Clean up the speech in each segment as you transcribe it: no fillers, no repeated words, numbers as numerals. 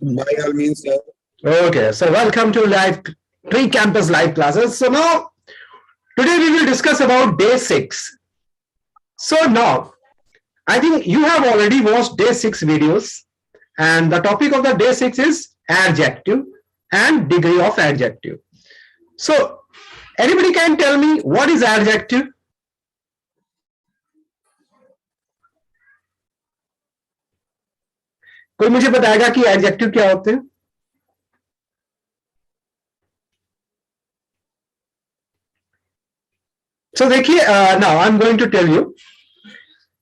By all means, sir. Okay, so welcome to live Tree Campus live classes. So now, today we will discuss about day 6. So now, I think you have already watched day 6 videos, and the topic of the day 6 is adjective and degree of adjective. So, anybody can tell me what is adjective? कोई मुझे बताएगा कि adjective क्या होते हैं? So देखिए, now I am going to tell you.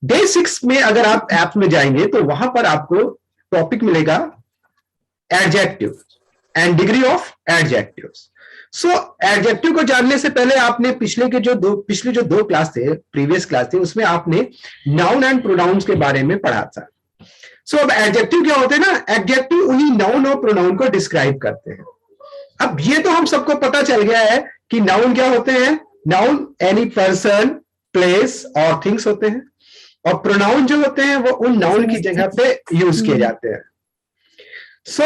Day 6 में अगर आप ऐप में जाएंगे तो वहां पर आपको टॉपिक मिलेगा adjective and degree of adjective. So adjective को जानने से पहले आपने पिछले जो दो क्लास थे, प्रीवियस क्लास थे, उसमें आपने नाउन एंड प्रोनाउंस के बारे में पढ़ा था. सो अब एडजेक्टिव क्या होते हैं ना, एडजेक्टिव उन्हीं नाउन और प्रोनाउन को डिस्क्राइब करते हैं. अब ये तो हम सबको पता चल गया है कि नाउन क्या होते हैं. नाउन एनी पर्सन, प्लेस और थिंग्स होते हैं, और प्रोनाउन जो होते हैं वो उन नाउन की जगह पे यूज किए जाते हैं. सो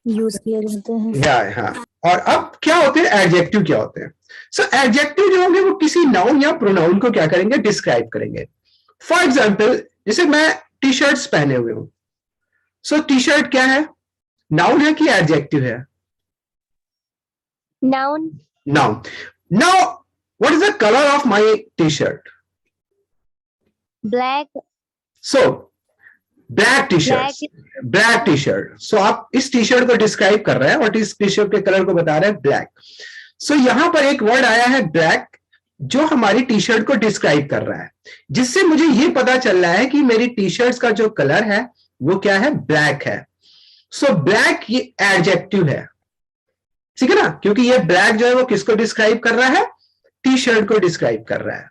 यूज किए जाते हैं. हाँ. और अब क्या होते हैं एडजेक्टिव, क्या होते हैं. सो एडजेक्टिव जो होंगे वो किसी नाउन या प्रोनाउन को क्या करेंगे, डिस्क्राइब करेंगे. फॉर एग्जाम्पल, जैसे मैं टी शर्ट्स पहने हुए हूं. सो टी शर्ट क्या है, नाउन है कि एडजेक्टिव है? Noun. Noun. Now what is the colour of my T shirt? Black. So black T shirt, black T shirt. So आप इस टी शर्ट को डिस्क्राइब कर रहे हैं और इस टी शर्ट के कलर को बता रहे हैं ब्लैक. सो यहां पर एक वर्ड आया है ब्लैक, जो हमारी टी शर्ट को डिस्क्राइब कर रहा है, जिससे मुझे ये पता चल रहा है कि मेरी टी शर्ट का जो कलर है वो क्या है, ब्लैक है. सो ब्लैक ये एडजेक्टिव है, ठीक है ना, क्योंकि ये ब्लैक जो है वो किसको डिस्क्राइब कर रहा है, टी शर्ट को डिस्क्राइब कर रहा है.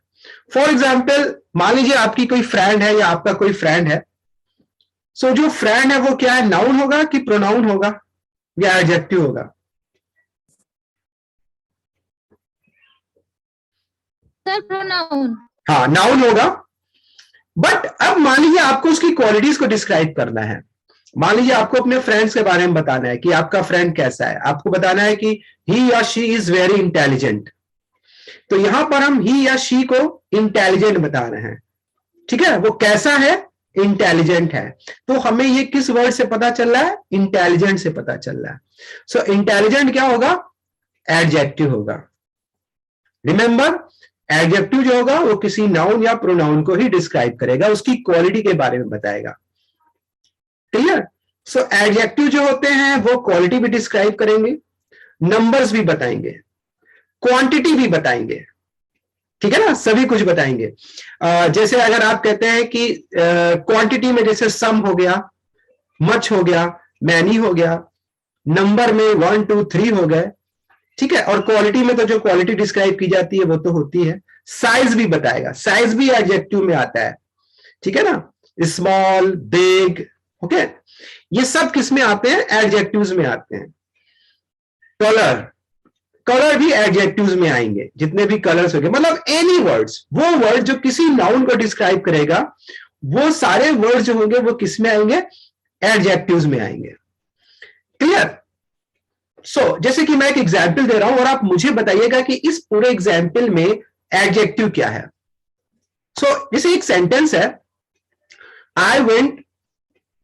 फॉर एग्जाम्पल, मान लीजिए आपकी कोई फ्रेंड है या आपका कोई फ्रेंड है. सो जो फ्रेंड है वो क्या है, नाउन होगा कि प्रोनाउन होगा या एडजेक्टिव होगा? Sir pronoun. हाँ, नाउन होगा. बट अब मान लीजिए आपको उसकी क्वालिटीज को डिस्क्राइब करना है. मान लीजिए आपको अपने फ्रेंड्स के बारे में बताना है कि आपका फ्रेंड कैसा है. आपको बताना है कि ही या शी इज वेरी इंटेलिजेंट. तो यहां पर हम ही या शी को इंटेलिजेंट बता रहे हैं, ठीक है. वो कैसा है, इंटेलिजेंट है. तो हमें ये किस वर्ड से पता चल रहा है, इंटेलिजेंट से पता चल रहा है. सो इंटेलिजेंट क्या होगा, एडजेक्टिव होगा. रिमेंबर, एडजेक्टिव जो होगा वो किसी नाउन या प्रोनाउन को ही डिस्क्राइब करेगा, उसकी क्वालिटी के बारे में बताएगा. क्लियर. सो एडजेक्टिव जो होते हैं वो क्वालिटी भी डिस्क्राइब करेंगे, नंबर्स भी बताएंगे, क्वांटिटी भी बताएंगे, ठीक है ना, सभी कुछ बताएंगे. जैसे अगर आप कहते हैं कि क्वांटिटी में जैसे सम हो गया, मच हो गया, मैनी हो गया, नंबर में 1 2 3 हो गए, ठीक है. और क्वालिटी में तो जो क्वालिटी डिस्क्राइब की जाती है वो तो होती है. साइज भी बताएगा, साइज भी एडजेक्टिव में आता है, ठीक है ना. स्मॉल, बिग, ओके, ये सब किस में आते हैं, एडजेक्टिव्स में आते हैं. कलर, कलर भी एडजेक्टिव्स में आएंगे. जितने भी कलर्स होंगे, मतलब एनी वर्ड्स, वो वर्ड जो किसी नाउन को डिस्क्राइब करेगा, वो सारे वर्ड्स जो होंगे वो किस में आएंगे, एडजेक्टिव्स में आएंगे. क्लियर. सो जैसे कि मैं एक एग्जाम्पल दे रहा हूं और आप मुझे बताइएगा कि इस पूरे एग्जाम्पल में एडजेक्टिव क्या है. सो जैसे एक सेंटेंस है, I went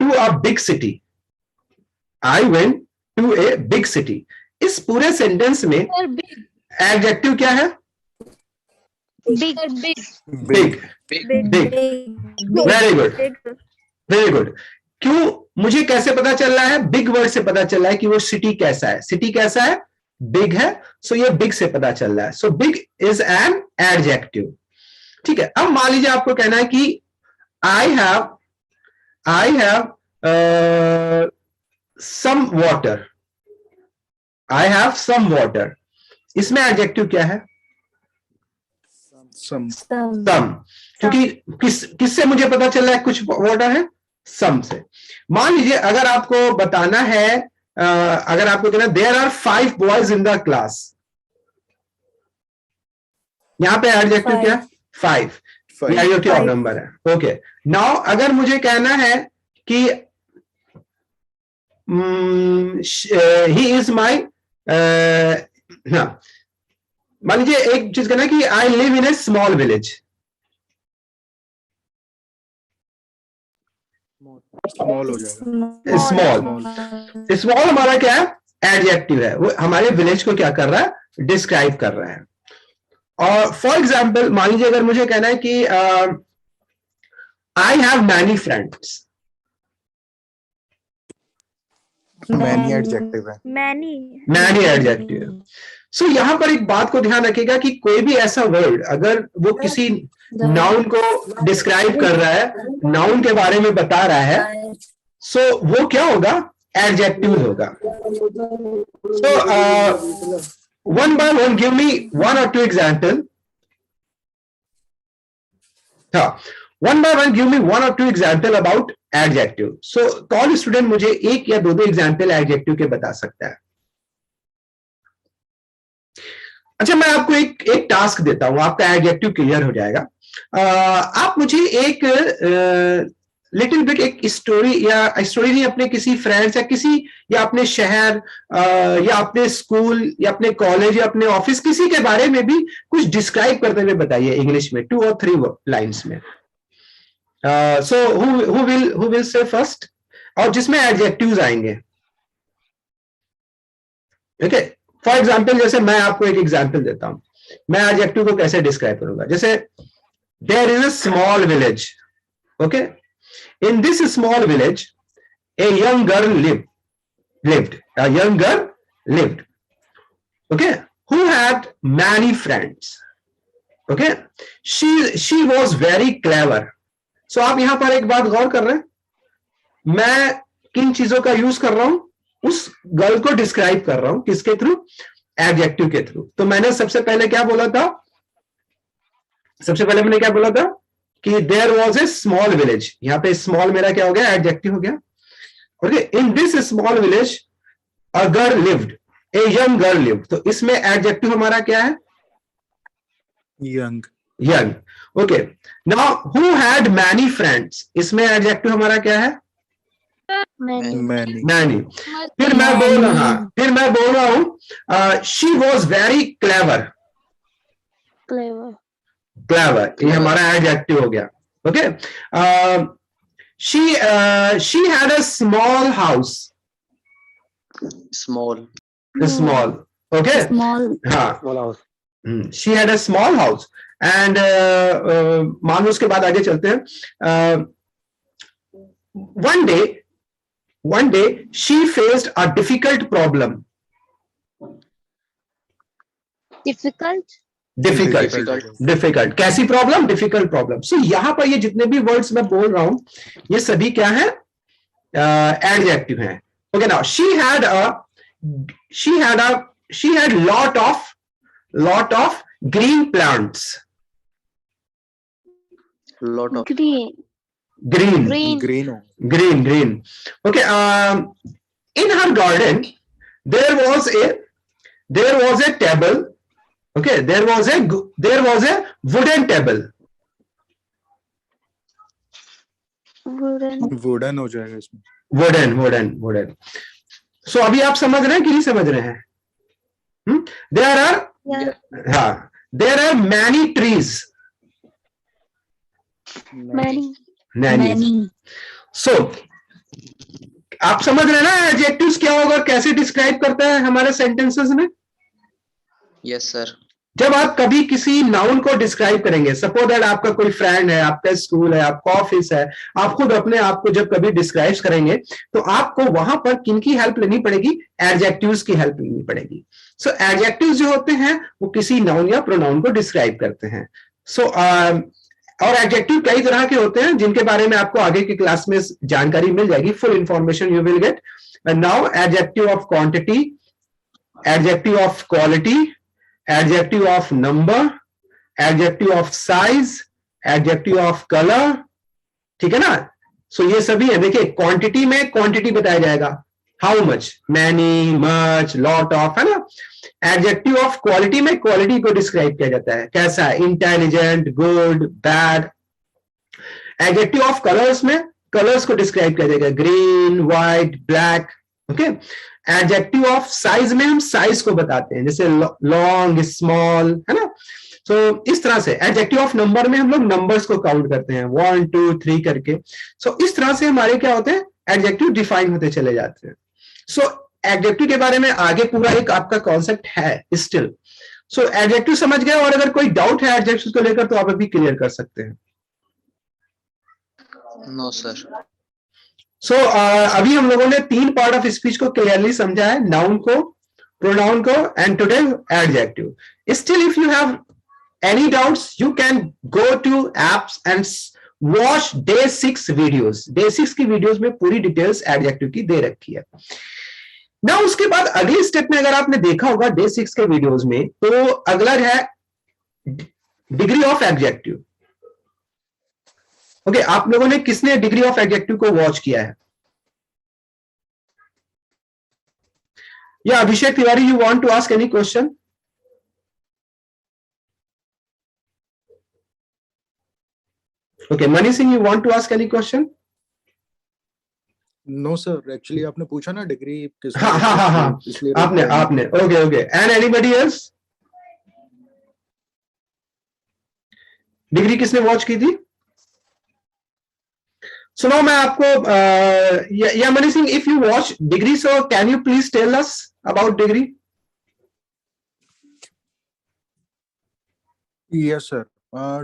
to a big city. I went to a big city. इस पूरे सेंटेंस में एडजेक्टिव क्या है, big. Big. Big. Very good, very good. क्यों, मुझे कैसे पता चल रहा है, बिग वर्ड से पता चल रहा है कि वो सिटी कैसा है. सिटी कैसा है, बिग है. सो ये बिग से पता चल रहा है. So big is an adjective, ठीक है. अब मान लीजिए आपको कहना है कि I have some water. I have some water. इसमें एडजेक्टिव क्या है, Some. सम. क्योंकि किससे मुझे पता चल रहा है कुछ वाटर है, सम से. मान लीजिए अगर आपको बताना है, अगर आपको कहना there are 5 boys in the class, यहां पे एडजेक्टिव क्या है, 5. एडजेक्टिव ऑफ नंबर है. ओके. नाउ अगर मुझे कहना है कि ही इज माई, मान लीजिए एक चीज कहना कि I live in A small village. Small हो जाएगा। स्मॉल, स्मॉल हमारा क्या है, एडजेक्टिव है, वो हमारे विलेज को क्या कर रहा है, डिस्क्राइब कर रहा है। और फॉर एग्जाम्पल मान लीजिए अगर मुझे कहना है कि I have many friends, many adjective है। मैनी एडजेक्टिव है। सो यहां पर एक बात को ध्यान रखिएगा कि कोई भी ऐसा वर्ड अगर वो किसी नाउन को डिस्क्राइब कर रहा है, नाउन के बारे में बता रहा है, सो वो क्या होगा, एडजेक्टिव होगा। सो one by one give me one or two example. One by one give me one or two example about adjective. So कौन स्टूडेंट मुझे एक या दो एग्जाम्पल एडजेक्टिव के बता सकता है? अच्छा, मैं आपको एक टास्क देता हूं, आपका एडजेक्टिव क्लियर हो जाएगा। आप मुझे एक लिटिल बिट एक स्टोरी, या स्टोरी नहीं, अपने किसी फ्रेंड्स या किसी, या अपने शहर, या अपने स्कूल, या अपने कॉलेज, या अपने ऑफिस, किसी के बारे में भी कुछ डिस्क्राइब करते हुए बताइए इंग्लिश में, 2 or 3 लाइंस में। So who will say first, और जिसमें एडजेक्टिव्स आएंगे। ओके, फॉर एग्जाम्पल जैसे मैं आपको एक एग्जाम्पल देता हूं, मैं एडजेक्टिव को कैसे डिस्क्राइब करूंगा। जैसे there is a small village, okay, in this small village a young girl lived, okay, who had many friends, okay, she was very clever. So आप यहां पर एक बात गौर कर रहे हैं, मैं किन चीजों का यूज कर रहा हूं, उस गर्ल को डिस्क्राइब कर रहा हूं, किसके थ्रू, एडजेक्टिव के थ्रू। तो मैंने सबसे पहले क्या बोला था, कि there was a small village, यहां पे स्मॉल मेरा क्या हो गया, एडजेक्टिव हो गया। Okay, in this small village a girl lived, a young girl lived, तो इसमें एडजेक्टिव हमारा क्या है, young. Okay, now who had many friends, इसमें एडजेक्टिव हमारा क्या है, मैनी। फिर मैं बोल रहा हूं शी वॉज वेरी क्लेवर, ये हमारा एडजेक्टिव हो गया। Okay, she had a small house, small, okay, हाँ, she had a small house. And मान लो उसके बाद आगे चलते हैं। one day she faced a difficult problem. Difficult, कैसी प्रॉब्लम, डिफिकल्ट प्रॉब्लम। सो यहां पर ये जितने भी वर्ड्स मैं बोल रहा हूं, ये सभी क्या है, एडजेक्टिव हैं। Okay, now she had lot of green plants, green. Okay, in her garden there was a table. Okay, there was a wooden table. Wooden हो जाएगा इसमें, वुडन। सो अभी आप समझ रहे हैं कि नहीं समझ रहे हैं? there are many trees. Many. So आप समझ रहे हैं ना एडजेक्टिव्स क्या होगा, कैसे डिस्क्राइब करता है हमारे सेंटेंसेस में? Yes sir. जब आप कभी किसी नाउन को डिस्क्राइब करेंगे, सपोज दैट आपका कोई फ्रेंड है, आपका स्कूल है, आपका ऑफिस है, आप खुद अपने आप को जब कभी डिस्क्राइब करेंगे तो आपको वहां पर किनकी हेल्प लेनी पड़ेगी, एडजेक्टिव्स की हेल्प लेनी पड़ेगी। सो एडजेक्टिव्स जो होते हैं वो किसी नाउन या प्रोनाउन को डिस्क्राइब करते हैं। सो और एडजेक्टिव कई तरह के होते हैं जिनके बारे में आपको आगे की क्लास में जानकारी मिल जाएगी, full information you will get. Now adjective of quantity, adjective of quality, adjective of number, adjective of size, adjective of colour, ठीक है ना। सो ये सभी है। देखिए क्वांटिटी में क्वांटिटी बताया जाएगा, how much, many, much, lot of, है ना। एडजेक्टिव ऑफ क्वालिटी में क्वालिटी को डिस्क्राइब किया जाता है, कैसा है, intelligent, good, bad. Adjective of colours में कलर्स को डिस्क्राइब किया जाएगा, green, white, black, okay. Adjective of size में हम साइज को बताते हैं, जैसे लॉन्ग, स्मॉल, है ना। तो इस तरह से एडजेक्टिव ऑफ नंबर में हम लोग नंबर्स को काउंट करते हैं 1 2 3 करके। सो इस तरह से हमारे क्या होते हैं, एडजेक्टिव डिफाइन होते चले जाते हैं। सो एडजेक्टिव के बारे में आगे पूरा एक आपका कॉन्सेप्ट है स्टिल। सो एडजेक्टिव समझ गए, और अगर कोई डाउट है एडजेक्टिव को लेकर तो आप अभी क्लियर कर सकते हैं। No, sir. सो अभी हम लोगों ने 3 पार्ट ऑफ स्पीच को क्लियरली समझा है, नाउन को, प्रोनाउन को, and today adjective. Still if you have any doubts you can go to apps and watch day 6 videos. Day 6 की वीडियोस में पूरी डिटेल्स एडजेक्टिव की दे रखी है ना। उसके बाद अगले स्टेप में अगर आपने देखा होगा डे 6 के वीडियोस में, तो अगला है डिग्री ऑफ एडजेक्टिव। ओके, आप लोगों ने किसने डिग्री ऑफ एडजेक्टिव को वॉच किया है? या Abhishek Tiwari, you want to ask any question? Okay, Mani Singh, you want to ask any question? No sir, actually आपने पूछा ना डिग्री किस। हाँ हाँ हाँ हाँ, इसलिए आपने okay okay. And anybody else? Degree किसने वॉच की थी? सुनो, मैं आपको या Mani Singh, if you watch degree, so can you please tell us about degree? Yes sir,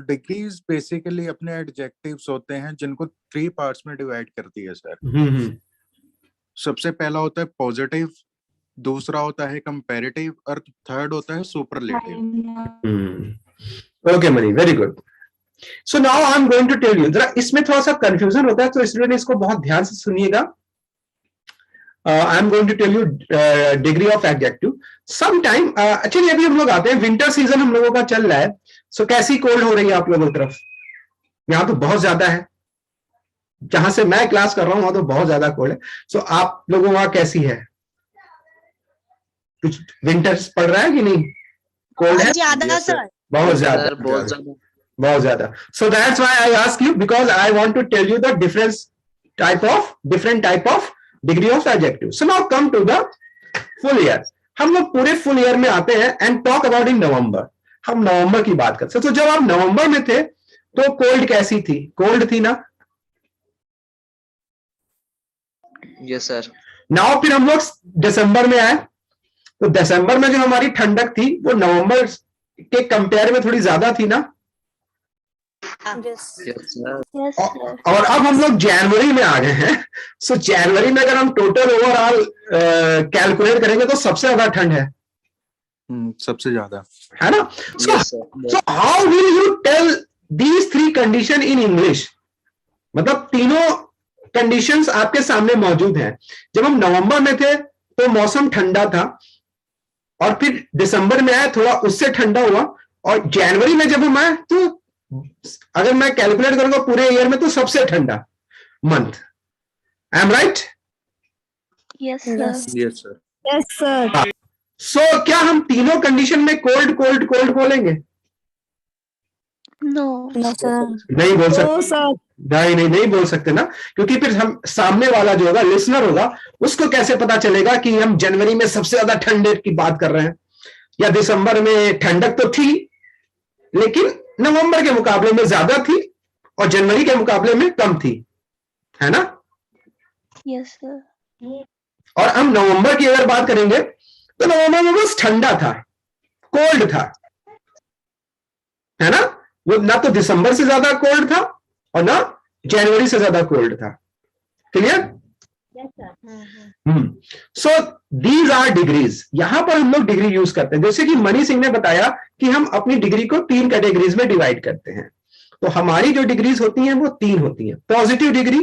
degrees basically अपने एडजेक्टिव्स होते हैं जिनको 3 पार्ट्स में डिवाइड करती है सर। सबसे पहला होता है पॉजिटिव, दूसरा होता है कंपैरेटिव, और थर्ड होता है superlative. Okay Mani, very good. So now I am going to tell you, जरा इसमें थोड़ा सा कंफ्यूजन होता है तो स्टूडेंट इसको बहुत ध्यान से सुनिएगा। I am going to tell you degree of adjective. Some time actually अभी हम लोग आते हैं, विंटर सीजन हम लोगों का चल रहा है। सो कैसी कोल्ड हो रही है आप लोगों की तरफ? यहां तो बहुत ज्यादा है, जहां से मैं क्लास कर रहा हूं वहां तो बहुत ज्यादा कोल्ड है। सो आप लोगों वहां कैसी है? कुछ विंटर पड़ रहा है कि नहीं? कोल्ड है ज्यादा सर, बहुत ज्यादा, Sir, बहुत ज्यादा। बहुत ज्यादा। So that's why I ask you, because I want to tell you the different type of degree of adjective. So now come to the full year. हम लोग पूरे फुल ईयर में आते हैं एंड टॉक अबाउट इन नवंबर। हम नवंबर की बात करते हैं। तो जब आप नवंबर में थे तो कोल्ड कैसी थी? कोल्ड थी ना? Yes, sir. नाउ फिर हम लोग दिसंबर में आए, तो दिसंबर में जो हमारी ठंडक थी वो नवंबर के कंपेयर में थोड़ी ज्यादा थी ना? Yes, sir. और अब हम लोग जनवरी में आ गए हैं। सो जनवरी में अगर हम टोटल ओवरऑल कैलकुलेट करेंगे तो सबसे ज्यादा ठंड है, सबसे ज्यादा, है ना? Yes, sir. So how will you tell these 3 condition in English? मतलब तीनों कंडीशंस आपके सामने मौजूद हैं। जब हम नवंबर में थे तो मौसम ठंडा था, और फिर दिसंबर में आए थोड़ा उससे ठंडा हुआ, और जनवरी में जब हम आए तो अगर मैं कैलकुलेट करूंगा पूरे ईयर में तो सबसे ठंडा month. I am right? Yes sir, yes sir. Yes sir. So क्या हम तीनों कंडीशन में कोल्ड कोल्ड कोल्ड बोलेंगे? नो सर, नहीं बोल सकते। नहीं बोल सकते ना, क्योंकि फिर हम सामने वाला जो होगा, लिसनर होगा, उसको कैसे पता चलेगा कि हम जनवरी में सबसे ज्यादा ठंड की बात कर रहे हैं, या दिसंबर में ठंडक तो थी लेकिन नवंबर के मुकाबले में ज्यादा थी और जनवरी के मुकाबले में कम थी, है ना? Yes sir. और हम नवंबर की अगर बात करेंगे तो नवंबर में बस ठंडा था, कोल्ड था, है ना? वो ना तो दिसंबर से ज्यादा कोल्ड था और ना जनवरी से ज्यादा कोल्ड था। Clear? So these are degrees. यहां पर हम लोग डिग्री यूज करते हैं, जैसे कि मनी सिंह ने बताया कि हम अपनी डिग्री को 3 कैटेगरीज में डिवाइड करते हैं। तो हमारी जो डिग्रीज होती हैं वो 3 होती हैं। पॉजिटिव डिग्री,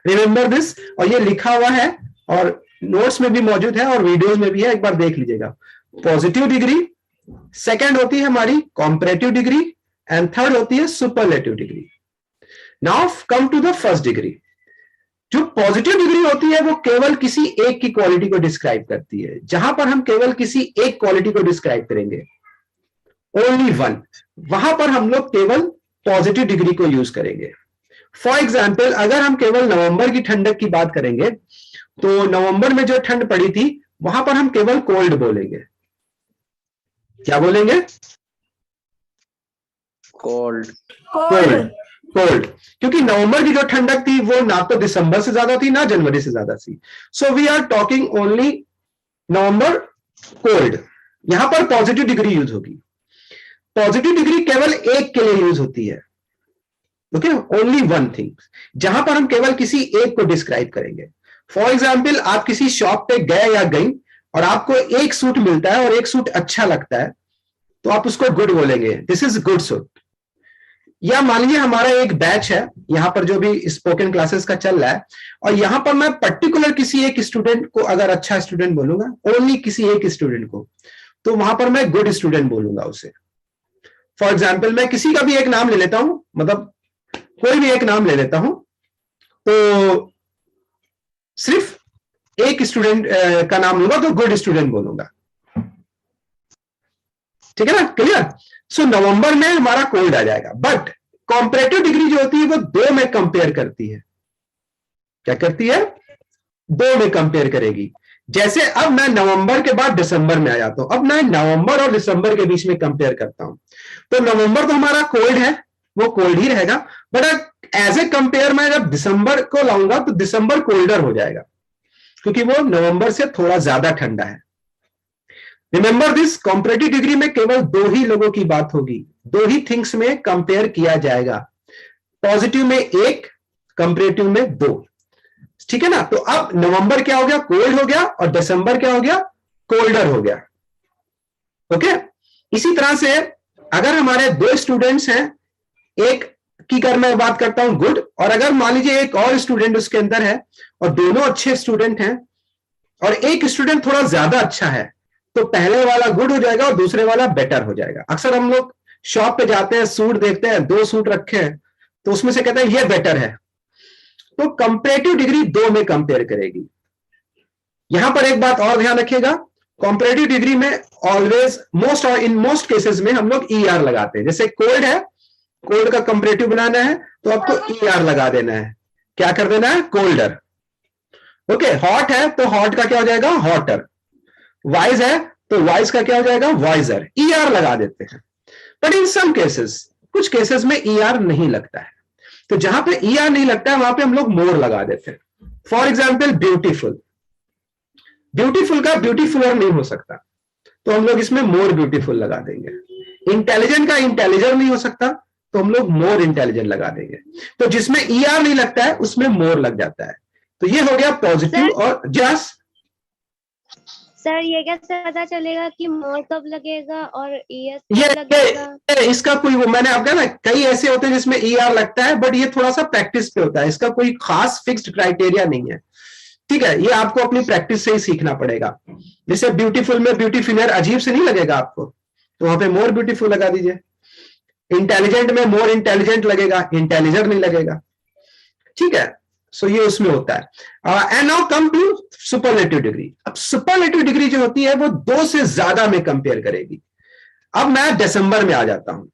रिमेंबर दिस, और ये लिखा हुआ है और नोट्स में भी मौजूद है और वीडियोस में भी है, एक बार देख लीजिएगा। पॉजिटिव डिग्री, सेकंड होती है हमारी कॉम्पैरेटिव डिग्री, एंड थर्ड होती है superlative degree. Now come to the first degree. जो पॉजिटिव डिग्री होती है वो केवल किसी एक की क्वालिटी को डिस्क्राइब करती है। जहां पर हम केवल किसी एक क्वालिटी को डिस्क्राइब करेंगे, ओनली वन, वहां पर हम लोग केवल पॉजिटिव डिग्री को यूज करेंगे। फॉर एग्जाम्पल, अगर हम केवल नवंबर की ठंडक की बात करेंगे तो नवंबर में जो ठंड पड़ी थी वहां पर हम केवल कोल्ड बोलेंगे। क्या बोलेंगे? Cold. कोल्ड। कोल्ड, क्योंकि नवंबर की जो ठंडक थी वो ना तो दिसंबर से ज्यादा थी ना जनवरी से ज्यादा थी। So we are talking only November cold. यहां पर पॉजिटिव डिग्री यूज होगी। पॉजिटिव डिग्री केवल एक के लिए यूज होती है, ओके, ओनली वन थिंग, जहां पर हम केवल किसी एक को डिस्क्राइब करेंगे। फॉर एग्जाम्पल, आप किसी शॉप पे गए या गई और आपको एक सूट मिलता है और एक सूट अच्छा लगता है, तो आप उसको गुड बोलेंगे, दिस इज गुड सूट। या मान लीजिए हमारा एक बैच है यहां पर जो भी स्पोकन क्लासेस का चल रहा है, और यहां पर मैं पर्टिकुलर किसी एक स्टूडेंट को अगर अच्छा स्टूडेंट बोलूंगा, ओनली किसी एक स्टूडेंट को, तो वहां पर मैं गुड स्टूडेंट बोलूंगा उसे। फॉर एग्जाम्पल, मैं किसी का भी एक नाम ले लेता हूं, मतलब कोई भी एक नाम ले लेता हूं, तो सिर्फ एक स्टूडेंट का नाम लूंगा तो गुड स्टूडेंट बोलूंगा। ठीक है ना, क्लियर? सो नवंबर में हमारा कोल्ड आ जाएगा, बट कॉम्परेटिव डिग्री जो होती है वो दो में कंपेयर करती है। क्या करती है? दो में कंपेयर करेगी। जैसे अब मैं नवंबर के बाद दिसंबर में आ जाता हूं, अब मैं नवंबर और दिसंबर के बीच में कंपेयर करता हूं, तो नवंबर तो हमारा कोल्ड है, वो कोल्ड ही रहेगा, बट एज ए कंपेयर मैं जब दिसंबर को लाऊंगा तो दिसंबर कोल्डर हो जाएगा, क्योंकि वो नवंबर से थोड़ा ज्यादा ठंडा है। रिमेंबर दिस, कॉम्परेटिव डिग्री में केवल दो ही लोगों की बात होगी, दो ही थिंग्स में कंपेयर किया जाएगा, पॉजिटिव में एक, कंपैरेटिव में दो। ठीक है ना? तो अब नवंबर क्या हो गया? कोल्ड हो गया, और दिसंबर क्या हो गया? कोल्डर हो गया। ओके, इसी तरह से अगर हमारे दो स्टूडेंट्स हैं, एक की अगर मैं बात करता हूं गुड, और अगर मान लीजिए एक और स्टूडेंट उसके अंदर है और दोनों अच्छे स्टूडेंट हैं और एक स्टूडेंट थोड़ा ज्यादा अच्छा है, तो पहले वाला गुड हो जाएगा और दूसरे वाला बेटर हो जाएगा। अक्सर हम लोग शॉप पे जाते हैं, सूट देखते हैं, दो सूट रखे हैं, तो उसमें से कहते हैं ये बेटर है। तो कंपैरेटिव डिग्री दो में कंपेयर करेगी। यहां पर एक बात और ध्यान रखिएगा, कंपैरेटिव डिग्री में ऑलवेज मोस्ट और इन मोस्ट केसेस में हम लोग ER लगाते हैं। जैसे कोल्ड है, कोल्ड का कंपैरेटिव बनाना है तो आपको ER लगा देना है। क्या कर देना है? कोल्डर। ओके, हॉट है तो हॉट का क्या हो जाएगा? हॉटर। वाइज है तो वाइज का क्या हो जाएगा? वाइजर। ER लगा देते हैं। बट इन सम केसेस, कुछ केसेस में ER नहीं लगता है, तो जहां पे ER नहीं लगता है वहां पे हम लोग मोर लगा देते हैं। फॉर एग्जाम्पल, ब्यूटीफुल, ब्यूटीफुल का ब्यूटीफुलर नहीं हो सकता, तो हम लोग इसमें मोर ब्यूटीफुल लगा देंगे। इंटेलिजेंट का इंटेलिजेंट नहीं हो सकता, तो हम लोग मोर इंटेलिजेंट लगा देंगे। तो जिसमें ER नहीं लगता है उसमें मोर लग जाता है। तो ये हो गया पॉजिटिव और जस। सर ये कैसे पता चलेगा कि मोर कब लगेगा और ES ये कब लगेगा? इसका कोई, वो मैंने आपका ना, कई ऐसे होते हैं जिसमें ER लगता है, बट ये थोड़ा सा प्रैक्टिस पे होता है, इसका कोई खास फिक्स्ड क्राइटेरिया नहीं है। ठीक है, ये आपको अपनी प्रैक्टिस से ही सीखना पड़ेगा। जैसे ब्यूटीफुल में ब्यूटीफुलर अजीब से नहीं लगेगा आपको, तो वहां पे मोर ब्यूटीफुल लगा दीजिए। इंटेलिजेंट में मोर इंटेलिजेंट लगेगा, इंटेलिजेंट नहीं लगेगा। ठीक है, सो ये उसमें होता है। And now come to superlative degree. अब सुपरलेटिव डिग्री जो होती है वो दो से ज्यादा में कंपेयर करेगी। अब मैं दिसंबर में आ जाता हूं।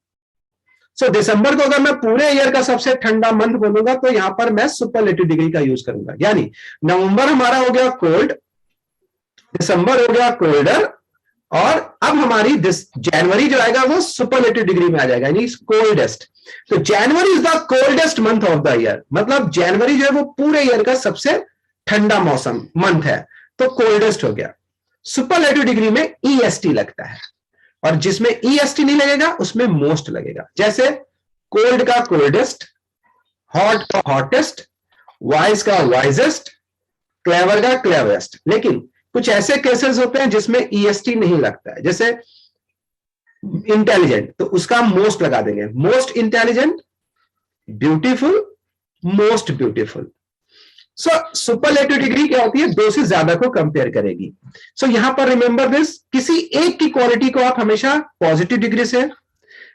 सो दिसंबर को अगर मैं पूरे ईयर का सबसे ठंडा मंथ बोलूंगा तो यहां पर मैं सुपरलेटिव डिग्री का यूज करूंगा। यानी नवंबर हमारा हो गया कोल्ड, दिसंबर हो गया कोल्डर, और अब हमारी जनवरी जो आएगा वो सुपरलेटिव डिग्री में आ जाएगा, यानी कोल्डेस्ट। तो जनवरी is the coldest month of the year, मतलब जनवरी जो है वो पूरे ईयर का सबसे ठंडा मौसम मंथ है, तो कोल्डेस्ट हो गया। सुपरलेटिव डिग्री में EST लगता है, और जिसमें EST नहीं लगेगा उसमें मोस्ट लगेगा। जैसे कोल्ड का कोल्डेस्ट, हॉट का हॉटेस्ट, वाइज का वाइजेस्ट, क्लेवर का क्लेवरेस्ट। लेकिन कुछ ऐसे केसेस होते हैं जिसमें EST नहीं लगता है, जैसे इंटेलिजेंट, तो उसका मोस्ट लगा देंगे, most intelligent, beautiful, most beautiful. So superlative degree क्या होती है? दो से ज्यादा को कंपेयर करेगी। सो यहां पर रिमेंबर दिस, किसी एक की क्वालिटी को आप हमेशा पॉजिटिव डिग्री से,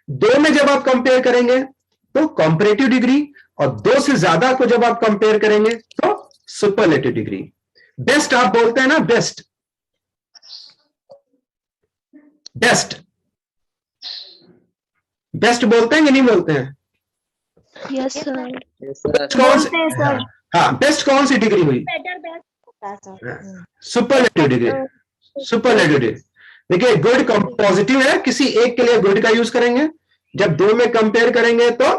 दो में जब आप कंपेयर करेंगे तो कंपैरेटिव डिग्री, और दो से ज्यादा को जब आप कंपेयर करेंगे तो सुपरलेटिव डिग्री। बेस्ट आप बोलते हैं ना, बेस्ट, बेस्ट, बेस्ट बोलते हैं कि नहीं बोलते हैं? Yes sir. Yes, sir. कौन सी, हाँ, बेस्ट कौन सी डिग्री हुई? Superlative degree, superlative degree. देखिए गुड पॉजिटिव है, किसी एक के लिए गुड का यूज करेंगे, जब दो में कंपेयर करेंगे तो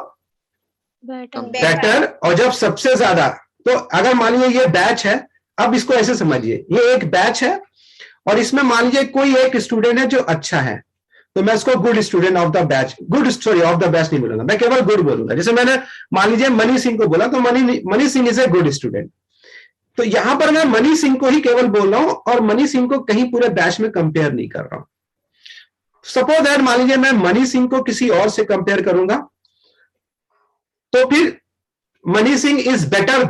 बेटर, और जब सबसे ज्यादा, तो अगर मान लीजिए ये बैच है, अब इसको ऐसे समझिए, ये एक बैच है और इसमें मान लीजिए कोई एक स्टूडेंट है जो अच्छा है, तो मैं इसको good student of the batch, good sorry of the batch नहीं बोलूंगा, मैं केवल गुड बोलूंगा। जैसे मैंने मान लीजिए मनी सिंह को बोला, तो Mani Singh is a good student, तो यहां पर मैं मनी सिंह को ही केवल बोल रहा हूं और मनी सिंह को कहीं पूरे बैच में कंपेयर नहीं कर रहा हूं। सपोज दैट मान लीजिए मैं मनी सिंह को किसी और से कंपेयर करूंगा, तो फिर money Singh is better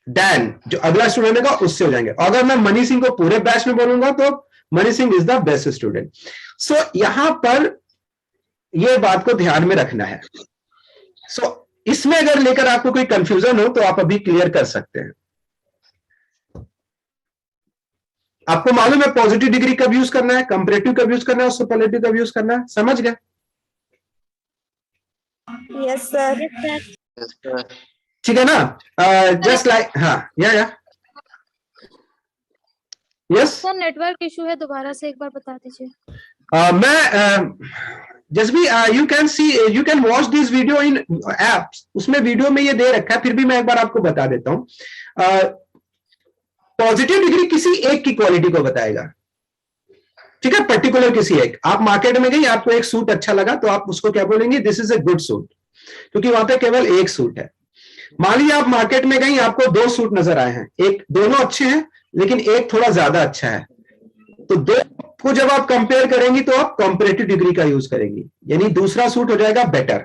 than जो अगला स्टूडेंट होगा उससे हो जाएंगे। अगर मैं मनी सिंह को पूरे बैच में बोलूंगा तो Mani Singh is the best student. So यहां पर यह बात को ध्यान में रखना है। सो इसमें अगर लेकर आपको कोई कंफ्यूजन हो तो आप अभी क्लियर कर सकते हैं। आपको मालूम है पॉजिटिव डिग्री कब यूज करना है, कंपैरेटिव कब यूज करना है और सुपरलेटिव कब यूज करना है, समझ गए? Yes sir. Yes, sir. ठीक है ना? जस्ट लाइक हाँ या यस सर नेटवर्क इशू है, दोबारा से एक बार बता दीजिए। मैं जस्ट भी you can watch this video in apps, उसमें वीडियो में ये दे रखा है, फिर भी मैं एक बार आपको बता देता हूं। पॉजिटिव डिग्री किसी एक की क्वालिटी को बताएगा, ठीक है, पर्टिकुलर किसी एक। आप मार्केट में गई, आपको एक सूट अच्छा लगा तो आप उसको क्या बोलेंगे, this is a good suit, क्योंकि वहां पे केवल एक सूट है। मान लीजिए आप मार्केट में गई, आपको दो सूट नजर आए हैं, एक दोनों अच्छे हैं लेकिन एक थोड़ा ज्यादा अच्छा है, तो दो को जब आप कंपेयर करेंगी तो आप कंपैरेटिव डिग्री का यूज करेंगी, यानी दूसरा सूट हो जाएगा बेटर।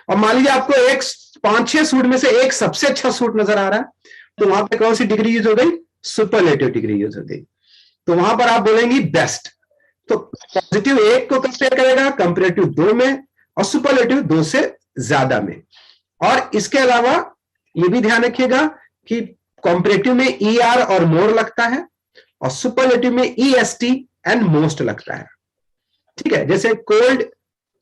और मान लीजिए आपको एक 5-6 सूट में से एक सबसे अच्छा सूट नजर आ रहा है, तो वहां पे कौन सी डिग्री यूज हो गई, सुपरलेटिव डिग्री यूज हो गई, तो वहां पर आप बोलेंगी बेस्ट। तो पॉजिटिव एक को कंपेयर करेगा, कंपैरेटिव 2 में, और सुपरलेटिव 2 से ज्यादा में। और इसके अलावा ये भी ध्यान रखिएगा कि कंपैरेटिव में ER और मोर लगता है और सुपरलेटिव में EST एंड मोस्ट लगता है, ठीक है। जैसे cold,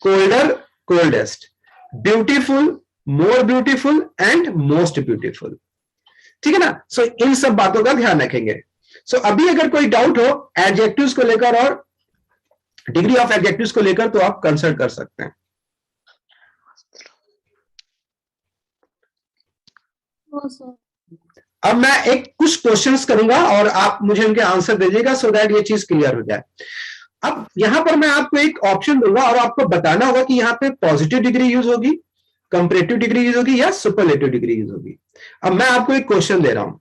colder, coldest, beautiful, more beautiful and most beautiful, ठीक है ना। सो इन सब बातों का ध्यान रखेंगे। सो अभी अगर कोई डाउट हो एडजेक्टिव्स को लेकर और डिग्री ऑफ एडजेक्टिव्स को लेकर तो आप कंसल्ट कर सकते हैं। अब मैं एक कुछ क्वेश्चंस करूंगा और आप मुझे उनके आंसर दीजिएगा सो दैट ये चीज क्लियर हो जाए। अब यहां पर मैं आपको एक ऑप्शन दूंगा और आपको बताना होगा कि यहां पे पॉजिटिव डिग्री यूज होगी, कंपैरेटिव डिग्री यूज होगी या सुपरलेटिव डिग्री यूज होगी। अब मैं आपको एक क्वेश्चन दे रहा हूं।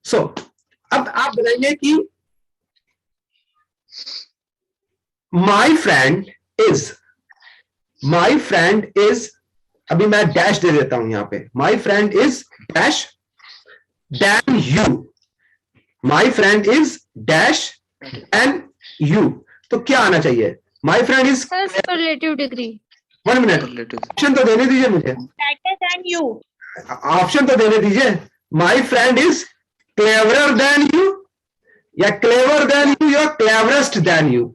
सो अब आप बताएंगे कि माई फ्रेंड इज, अभी मैं डैश दे देता हूं यहां पे, my friend is dash than you, my friend is dash than you, तो क्या आना चाहिए? My friend is superlative degree. 1 minute, Superlative. Option तो देने दीजिए मुझे, बेटर देन यू। ऑप्शन तो देने दीजिए। My friend is cleverer than you या क्लेवर देन यू या cleverest than you?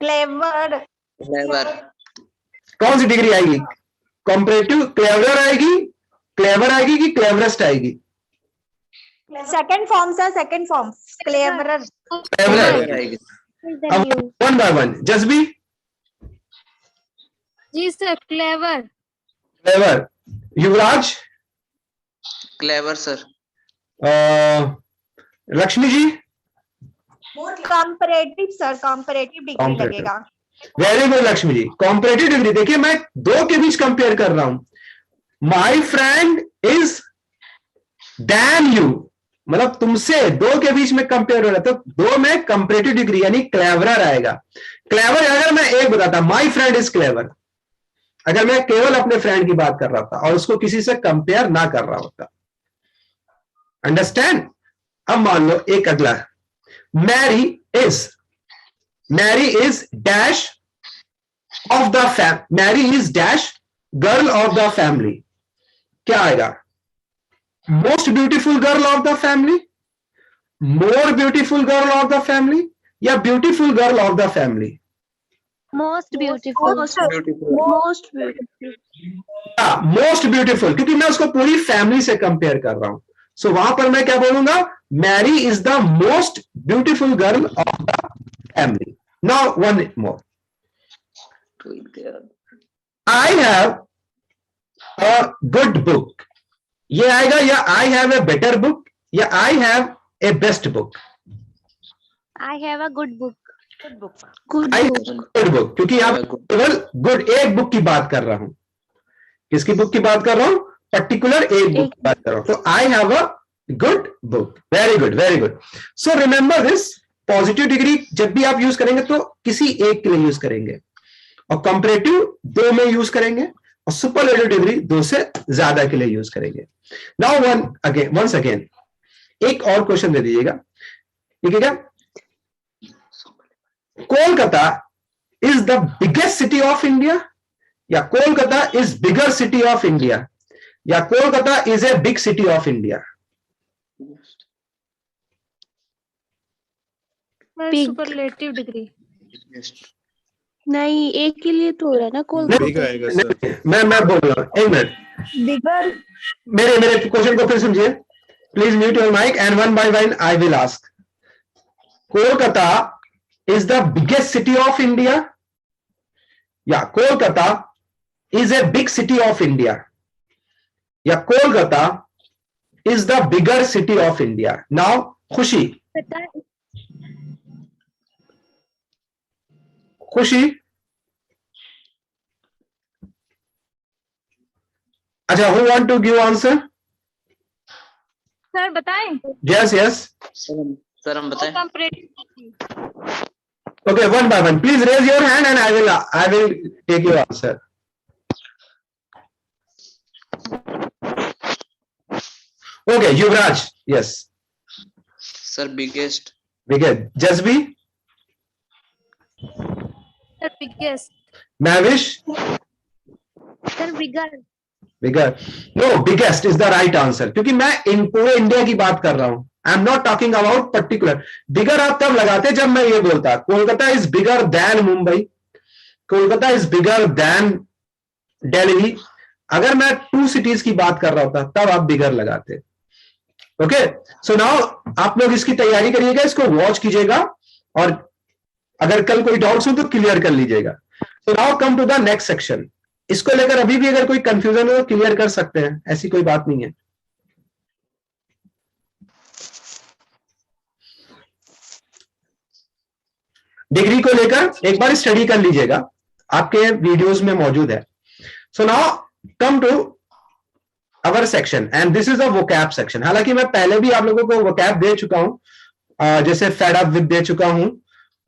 Clever. Clever. कौन सी डिग्री आएगी? कंपैरेटिव क्लेवरर आएगी, क्लेवर आएगी कि क्लेवरेस्ट आएगी? Second form sir, second form cleverer. Cleverer. आएगी. अब 1 by 1 जसबी। जी sir, clever. Clever. Yuvraj. Clever, sir. Lakshmi ji. Comparative sir, comparative degree Comparative. लगेगा। Very good Lakshmi ji. Comparative degree, देखिए मैं दो के बीच कंपेयर कर रहा हूं। My friend is than you, मतलब तुमसे दो के बीच में कंपेयर हो रहा है, तो दो में कंपैरेटिव डिग्री यानी क्लेवरर आएगा। क्लेवर अगर मैं एक बताता, माई फ्रेंड इज क्लेवर, अगर मैं केवल अपने फ्रेंड की बात कर रहा था और उसको किसी से कंपेयर ना कर रहा होता, अंडरस्टैंड। अब मान लो एक अगला, Mary is dash of the family, Mary is dash girl of the family, क्या आएगा? Most beautiful girl of the family, more beautiful girl of the family या beautiful girl of the family? Most beautiful. Beautiful. Most beautiful. Most beautiful, क्योंकि मैं उसको पूरी family से compare कर रहा हूं। सो वहां पर मैं क्या बोलूंगा, Mary is the most beautiful girl of the family. Now one more, I have a good book, ये आएगा या I have a better book या I have a best book? I have a good book. Good book. Good I book. Good book, क्योंकि आप केवल good एक book की बात कर रहा हूं। किसकी बुक की बात कर रहा हूं? पर्टिकुलर एक बुक की बात कर रहा हूं। तो आई have a good book. Very good, very good. So remember this, positive degree जब भी आप यूज करेंगे तो किसी एक के लिए यूज करेंगे, और कंपैरेटिव दो में यूज करेंगे, और सुपरलेटिव डिग्री दो से ज्यादा के लिए यूज करेंगे। नाउ वंस अगेन एक और क्वेश्चन दे दीजिएगा, ठीक है क्या? Kolkata is the biggest city of India, या Kolkata is bigger city of India, या Kolkata is a big city of India? Sir superlative degree. नहीं, एक के लिए तो हो रहा है ना कोलकाता। बिग आएगा सर। मैं बोल रहा हूं, एक मिनट, Bigger. मेरे क्वेश्चन को फिर समझिए please. Mute your mic and one by one I will ask. Kolkata is the biggest city of India, या Kolkata is a big city of India, या Kolkata is the bigger city of India? Now Khushi, Khushi, अच्छा, who want to give answer? Sir बताएं। Yes yes, sir हम बताएं। Comparative. okay, one by one please raise your hand and I will take your answer. Okay, Yuvraj, yes. Sir biggest. Biggest. Jasbi, sir biggest. Mavish, sir bigger. bigger. No, biggest is the right answer, क्योंकि मैं इन पूरे India की बात कर रहा हूं। I am not talking about particular. Bigger आप तब लगाते जब मैं ये बोलता Kolkata is bigger than Mumbai, Kolkata is bigger than Delhi. अगर मैं टू सिटीज की बात कर रहा होता तब आप बिगर लगाते। ओके, सो नाउ आप लोग इसकी तैयारी करिएगा, इसको वॉच कीजिएगा, और अगर कल कोई डाउट्स हो तो क्लियर कर लीजिएगा। So now come to the next section. इसको लेकर अभी भी अगर कोई कंफ्यूजन हो तो क्लियर कर सकते हैं, ऐसी कोई बात नहीं है। डिग्री को लेकर एक बार स्टडी कर लीजिएगा, आपके वीडियोस में मौजूद है। So now come to our section and this is a vocab section. हालांकि मैं पहले भी आप लोगों को वोकैब दे चुका हूं, जैसे फेड अप विद दे चुका हूं,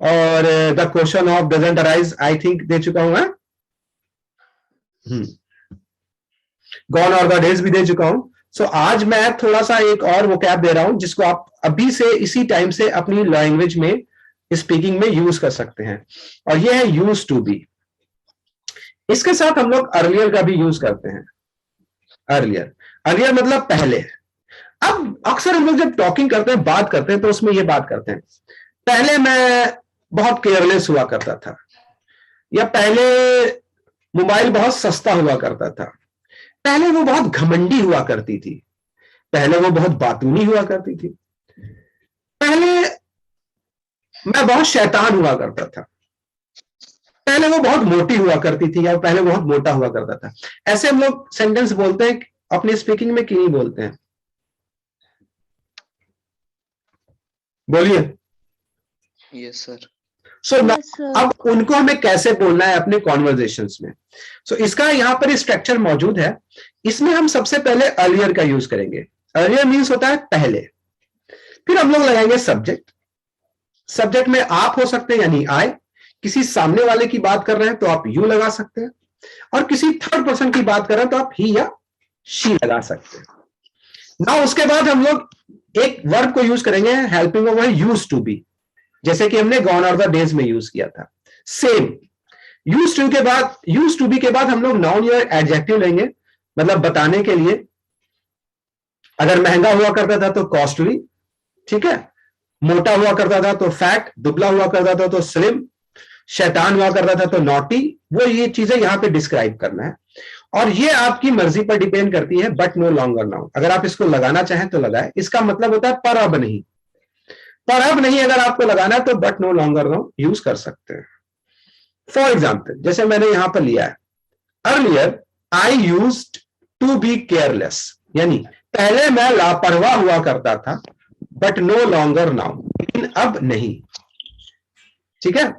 और the question of doesn't arise I think they चुका हूं, गॉन और द डेज भी दे चुका हूं। सो आज मैं थोड़ा सा एक और वोकैब दे रहा हूं जिसको आप अभी से इसी टाइम से अपनी लैंग्वेज में स्पीकिंग में यूज कर सकते हैं, और ये है यूज टू बी। इसके साथ हम लोग अर्लियर का भी यूज करते हैं। अर्लियर मतलब पहले। अब अक्सर हम लोग जब टॉकिंग करते हैं, बात करते हैं, तो उसमें ये बात करते हैं पहले मैं बहुत केयरलेस हुआ करता था, या पहले मोबाइल बहुत सस्ता हुआ करता था, पहले वो बहुत घमंडी हुआ करती थी, पहले वो बहुत बातूनी हुआ करती थी, पहले मैं बहुत शैतान हुआ करता था, पहले वो बहुत मोटी हुआ करती थी, या पहले बहुत मोटा हुआ करता था। ऐसे हम लोग सेंटेंस बोलते हैं अपनी स्पीकिंग में कि नहीं बोलते हैं? बोलिए। Yes sir. सो अब उनको हमें कैसे बोलना है अपने कॉन्वर्जेशंस में? सो इसका यहां पर स्ट्रक्चर मौजूद है। इसमें हम सबसे पहले अर्लियर का यूज करेंगे। अर्लियर मीन्स होता है पहले, फिर हम लोग लगाएंगे सब्जेक्ट। सब्जेक्ट में आप हो सकते हैं यानी आई, किसी सामने वाले की बात कर रहे हैं तो आप यू लगा सकते हैं, और किसी थर्ड पर्सन की बात कर रहे हैं तो आप ही या शी लगा सकते हैं। ना उसके बाद हम लोग एक वर्ब को यूज करेंगे, helping over use to be, जैसे कि हमने गॉन और द डेज में यूज किया था। सेम यूज टू के बाद, यूज टू बी के बाद हम लोग नाउन या एडजेक्टिव लेंगे, मतलब बताने के लिए। अगर महंगा हुआ करता था तो कॉस्टली, ठीक है, मोटा हुआ करता था तो फैट, दुबला हुआ करता था तो स्लिम, शैतान हुआ करता था तो नॉटी, वो ये चीजें यहाँ पे डिस्क्राइब करना है। और ये आपकी मर्जी पर डिपेंड करती है, बट नो लॉन्गर नाउ। अगर आप इसको लगाना चाहें तो लगाए, इसका मतलब होता है पर अब नहीं। पर अब नहीं अगर आपको लगाना है तो but no longer now use कर सकते हैं। फॉर एग्जाम्पल, जैसे मैंने यहां पर लिया है, earlier I used to be careless, यानी पहले मैं लापरवाह हुआ करता था, बट नो लॉन्गर नाउ, लेकिन अब नहीं। ठीक है,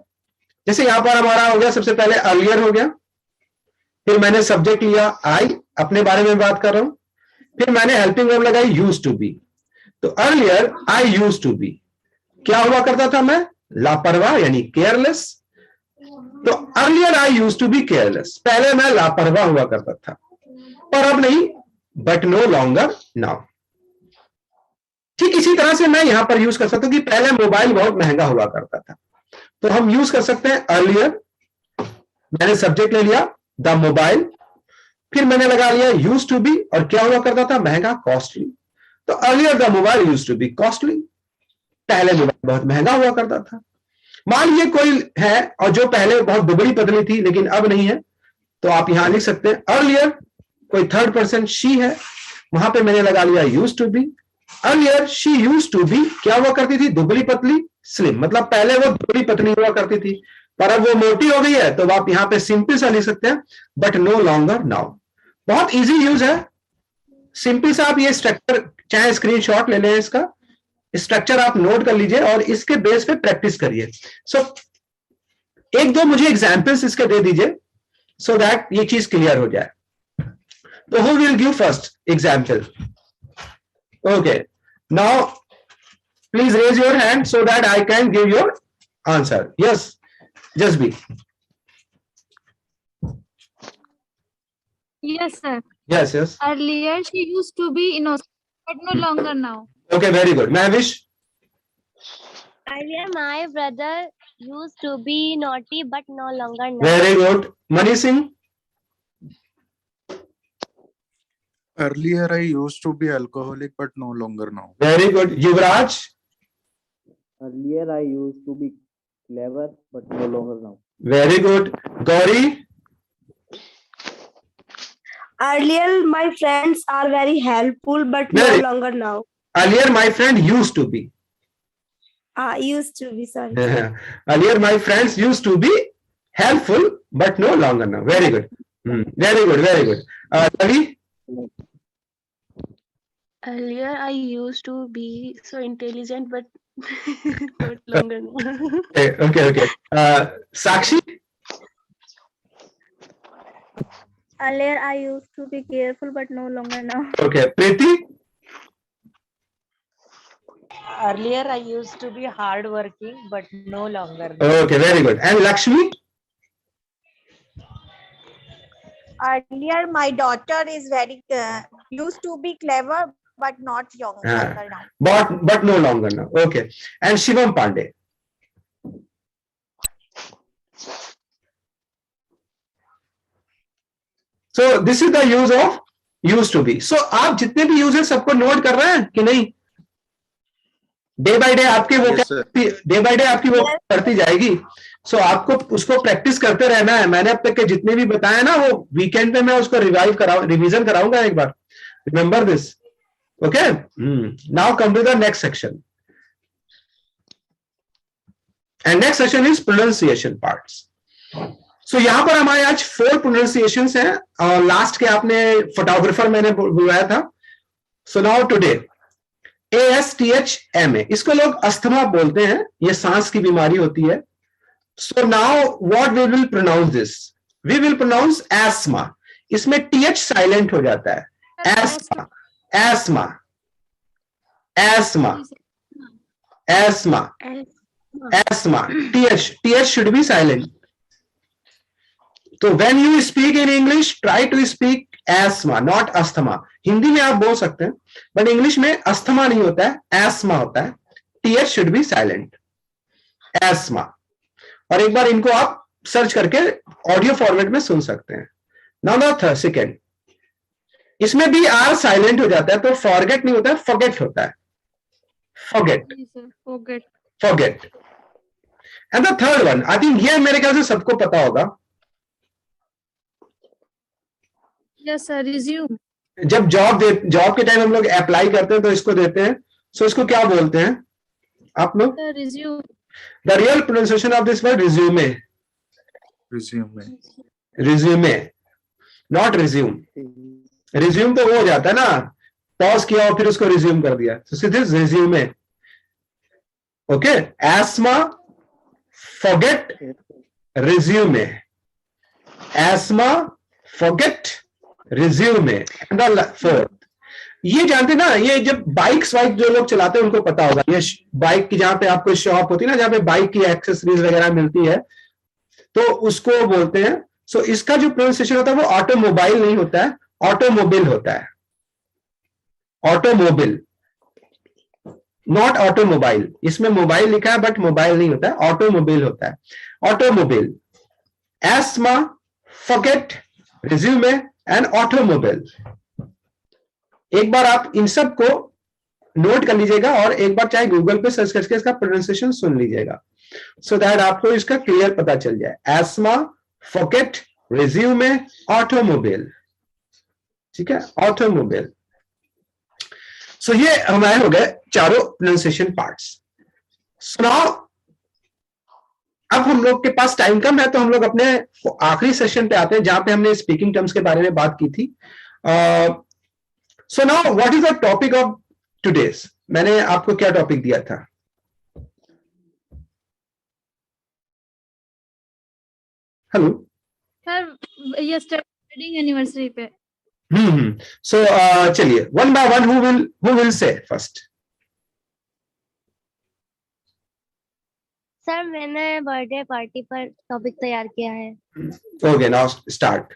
जैसे यहां पर हमारा हो गया, सबसे पहले अर्लियर हो गया, फिर मैंने सब्जेक्ट लिया आई, अपने बारे में बात कर रहा हूं, फिर मैंने हेल्पिंग वर्ब लगाई यूज्ड टू बी। तो earlier I used to be, क्या हुआ करता था मैं, लापरवाह यानी केयरलेस। तो earlier I used to be careless, पहले मैं लापरवाह हुआ करता था, पर अब नहीं, बट नो लॉन्गर नाउ। ठीक इसी तरह से मैं यहां पर यूज कर सकता हूं कि पहले मोबाइल बहुत महंगा हुआ करता था, तो हम यूज कर सकते हैं अर्लियर, मैंने सब्जेक्ट ले लिया द मोबाइल, फिर मैंने लगा लिया यूज टू बी, और क्या हुआ करता था, महंगा, कॉस्टली। तो earlier the mobile use to be costly, पहले मोबाइल बहुत महंगा हुआ करता था। मान लीजिए कोई है और जो पहले बहुत दुबली पतली थी लेकिन अब नहीं है, तो आप यहां लिख सकते हैं अर्लियर, कोई थर्ड पर्सन शी है, वहां पे मैंने लगा लिया use to be. Earlier she use to be, क्या हुआ करती थी, दुबली पतली, स्लिम, मतलब पहले वो दुबली पतली हुआ करती थी, पर अब वो मोटी हो गई है, तो आप यहां पे सिंपल सा लिख सकते हैं बट नो लॉन्गर नाउ। बहुत इजी यूज है, सिंपल सा। आप ये स्ट्रक्चर चाहे स्क्रीनशॉट ले लें, इसका स्ट्रक्चर आप नोट कर लीजिए और इसके बेस पे प्रैक्टिस करिए। सो एक दो मुझे एग्जांपल्स इसके दे दीजिए, सो दैट ये चीज क्लियर हो जाए। तो who will give first example? Okay, now please raise your hand so that I can give your answer. Yes, just be. Yes, sir. Yes, yes. Earlier she used to be innocent, but no longer now. Okay, very good. Mahvish? Earlier, my brother used to be naughty, but no longer now. Very good. Mani Singh? Earlier I used to be alcoholic, but no longer now. Very good. Yuvraj? Earlier I used to be clever, but no longer now. Very good. Gauri? Earlier, my friends are very helpful, but no Very. longer now. Earlier my friend used to be. Used to be, sorry. Earlier my friends used to be helpful, but no longer now. Very good. Very good, very good. Ravi? Earlier, I used to be so intelligent, but not longer now. Okay. Sakshi? Earlier, I used to be careful, but no longer now. Okay. Preeti? Earlier, I used to be hardworking, but no longer. Okay, very good. And Lakshmi? Earlier, my daughter is very used to be clever, but not younger now. But no longer now. Okay. And Shivam Pandey? So this is the use of used to be. So आप जितने भी use है सबको note कर रहे हैं कि नहीं? डे बाय डे आपकी वो डे बाय डे आपकी वो करती जाएगी। सो आपको उसको प्रैक्टिस करते रहना है। मैंने अब तक के जितने भी बताए ना, वो वीकेंड पे मैं उसको रिवीजन कराऊंगा एक बार। Remember this, okay? Now come to the next section, and next section is pronunciation parts. So यहां पर हमारे आज 4 प्रोनाउंसिएशंस हैं, और लास्ट के आपने फोटोग्राफर मैंने बुलाया था। सो नाउ टुडे ASTHMA, इसको लोग अस्थमा बोलते हैं, ये सांस की बीमारी होती है। So now what we will pronounce this? We will pronounce asthma. इसमें TH साइलेंट हो जाता है। Asthma, asthma, asthma, asthma, asthma. TH should be silent. तो when you speak in English, try to speak asthma, not asthma. Hindi में आप बोल सकते हैं, बट इंग्लिश में अस्थमा नहीं होता है, एस्मा होता है। TH should be silent. ESMA. और एक बार इनको आप सर्च करके ऑडियो फॉर्मेट में सुन सकते हैं। नाउ द सेकेंड, इसमें भी R साइलेंट हो जाता है, तो फॉरगेट नहीं होता है, फॉरगेट होता है। Forget, forget. And the third one, I think ये मेरे ख्याल से सबको पता होगा, Yes, sir. Resume. जब जॉब के टाइम हम लोग अप्लाई करते हैं तो इसको देते हैं, सो इसको क्या बोलते हैं आप लोग? Sir, resume. The real pronunciation of this word resume, resume, not resume. Resume तो वो हो जाता है ना, पॉज किया और फिर उसको रिज्यूम कर दिया, so this is resume. Okay, ESMA, forget, resume, ESMA, forget, resume. And the fourth, ये जानते ना, ये जब बाइक्स वाइक जो लोग चलाते हैं उनको पता होगा, ये बाइक की जहां पे आपको शॉप होती है ना, जहां पे बाइक की एक्सेसरीज वगैरह मिलती है, तो उसको बोलते हैं। सो इसका जो प्रोनाउंसिएशन होता है वो ऑटोमोबाइल नहीं होता है, ऑटोमोबिल होता है, ऑटोमोबिल, नॉट ऑटोमोबाइल। इसमें मोबाइल लिखा है बट मोबाइल नहीं होता है, ऑटोमोबिल होता है, automobile, asthma, forget, resume and automobile. एक बार आप इन सब को नोट कर लीजिएगा और एक बार चाहे गूगल पे सर्च करके इसका प्रोनाउंसिएशन सुन लीजिएगा, सो दैट आपको इसका क्लियर पता चल जाए। एस्मा, फॉरगेट, रिज्यूमे, ऑटोमोबाइल, ठीक है, ऑटोमोबाइल। सो ये हमारे हो गए चारों प्रोनाउंसिएशन पार्ट्स। सो नाउ अब हम लोग के पास टाइम कम है, तो हम लोग अपने आखिरी सेशन पे आते हैं जहां पे हमने स्पीकिंग टर्म्स के बारे में बात की थी। सो now what is the topic of today's? मैंने आपको क्या टॉपिक दिया था? Hello Sir, yesterday wedding anniversary पे. सो चलिए one by one, who will say first? Sir मैंने बर्थडे पार्टी पर टॉपिक तैयार किया है। Okay, now start.